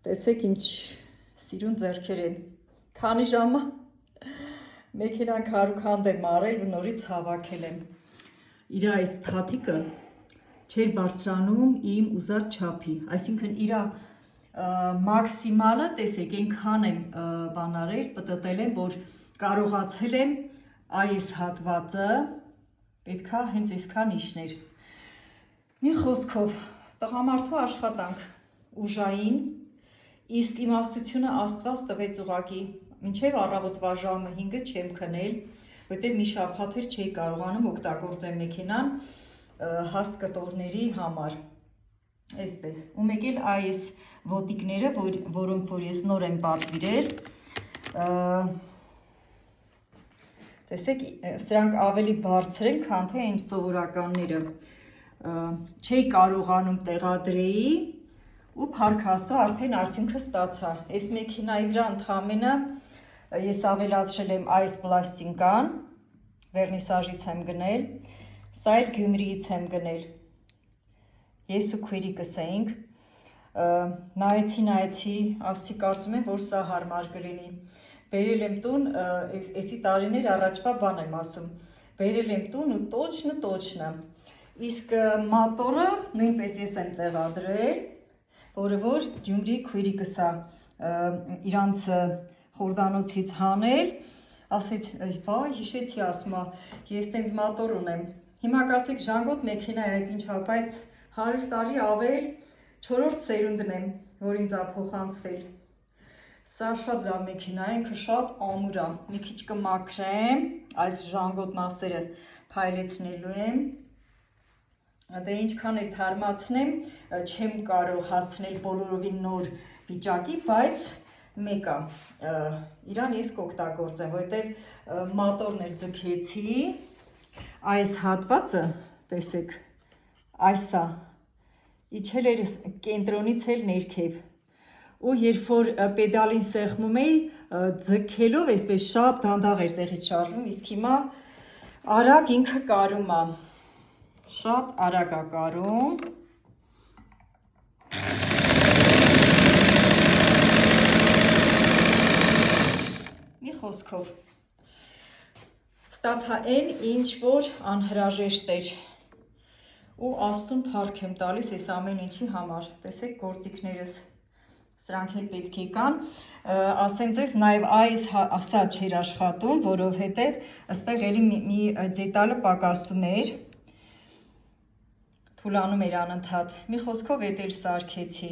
Տեսեք ինչ սիրուն ձեռքեր են։ Քանի ժամը մեքենան քարուքանդ եմ արել ու նորից հավաքել եմ։ Իր այս թաթիկը չէր բարձրանում իմ ուզած չափի, այսինքն իր մաքսիմալը, տեսեք, այնքան եմ բանարել, պտտել եմ, որ կարողացել եմ այս հատվածը պետքա հենց այսքան իշներ։ Մի խոսքով, տղամարդու աշխատանք ուժային, իսկ իմաստությունը Աստված տվեց ուղղակի, մինչև առավոտվա ժամը 5-ը չեմ քնել, որտեղ մի շաբաթ էր չէի կարողանում օգտագործել մեքենան հաստ կտորների համար, այսպես, ու մեկ էլ այս ոտիկները, որոնք որ ես նոր եմ պատվիրել, տեսեք, սրանք ավելի բարձր են, քան թե այն սովորականները, չէի կարողանում տեղադրեի, ու փառք Աստծո արդեն արդյունքը ստացա, այս մեքենայի վրա ընդամենը ես ավելացրել եմ այս պլաստինկան, վերնիսաժից եմ գնել, սա էլ Գյումրիից եմ գնել, ես ու քույրիկս էինք, նայեցի, ասի կարծում եմ, որ սա հարմար կլինի, բերել եմ տուն, էսի տարիներ առաջվա բան եմ ասում, բերել եմ տուն ու տոչնը, իսկ մատորը նույնպես ես եմ տեղադրել, որը որ Գյումրի քույրիկս է իրանց խորդանոցից հանել, ասեց, վայ, հիշեցի ասմա, ես տենց մատոր ունեմ, հիմա կասեք ժանգոտ մեքենա է այդ ինչա, բայց 100 տարի ավել 4-րդ սերունդն եմ, որ ինձ ա փոխանցվել, սա շատ լավ մեքենա է, ինքը շատ ամուր է, մի քիչ կմաքրեմ, այս ժանգոտ մասերը փայլեցնելու եմ, դե ինչքան էլ թարմացնեմ, չեմ կարող հասցնել բոլորովին նոր վիճակի, բայց մեկ է, իրան ես կօգտագործեմ, որովհետև մատորն էլ ձգեցի, այս հատվածը, տեսեք, այսա, իջել էր կենտրոնից էլ ներքև, ու երբ որ պեդալին սեղմում էի, ձգելով, այսպես շատ դանդաղ էր տեղից շարժվում, իսկ հիմա արագ ինքը կարում է, շատ արագ է կարում, մի խոսքով, ստացա այն, ինչ որ անհրաժեշտ էր, ու Աստծուն փառք եմ տալիս այս ամեն ինչի համար, տեսեք գործիքներս, սրանք էլ պետք է կան, ասեմ ձեզ, նաև ասա չէր աշխատում, որովհետև այստեղ էլի մի դետալը պակասում էր, թուլանում էր անընդհատ, մի խոսքով էդ էլ սարքեցի,